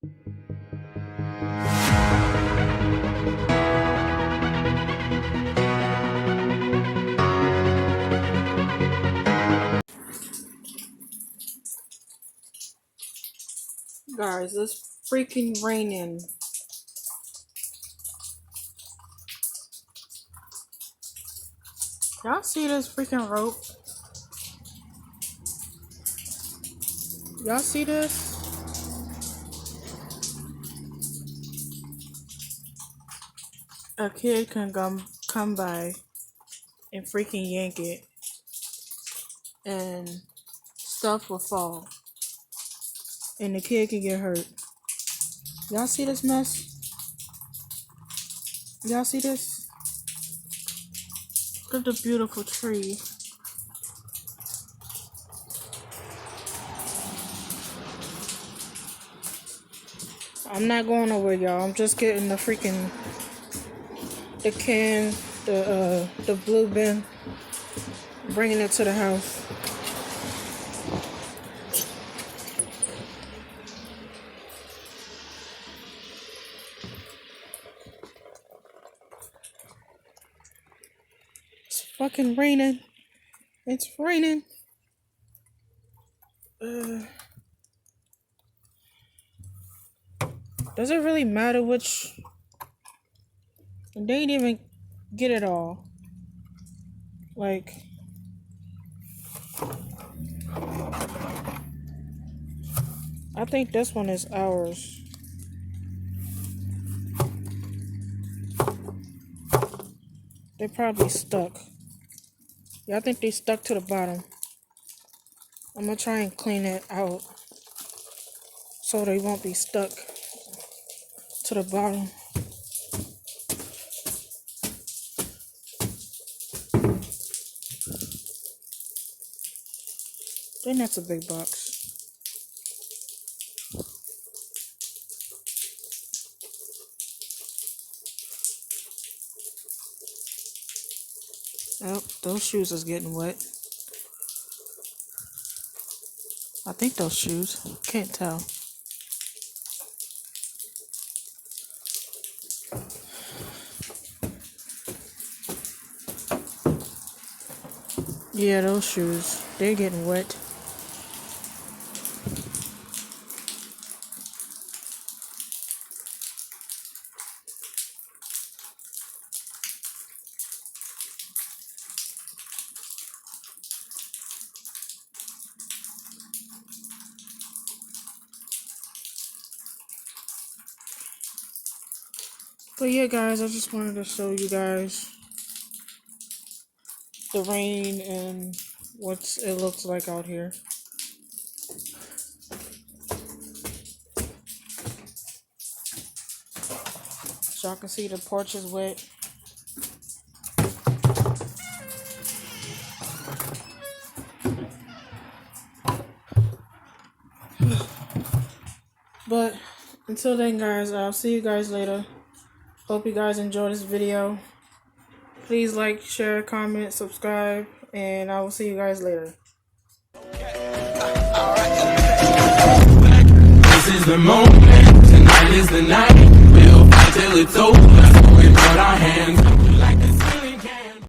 Guys, it's freaking raining. Y'all see this freaking rope? Y'all see this? A kid can come by and freaking yank it, and stuff will fall, and the kid can get hurt. Y'all see this mess? Y'all see this? Look at the beautiful tree. I'm not going nowhere, y'all. I'm just getting the can, the blue bin, bringing it to the house. It's fucking raining. It's raining. Does it really matter which? They didn't even get it all. Like, I think this one is ours. They probably stuck. Yeah, I think they stuck to the bottom. I'm gonna try and clean it out so they won't be stuck to the bottom. Then that's a big box. Oh, those shoes is getting wet. I think those shoes. Can't tell. Yeah, those shoes. They're getting wet. But yeah, guys, I just wanted to show you guys the rain and what it looks like out here. So y'all can see the porch is wet. But until then, guys, I'll see you guys later. Hope you guys enjoy this video. Please like, share, comment, subscribe, and I will see you guys later. This is the moment, tonight is the night. We'll fight till it's over, so we put our hands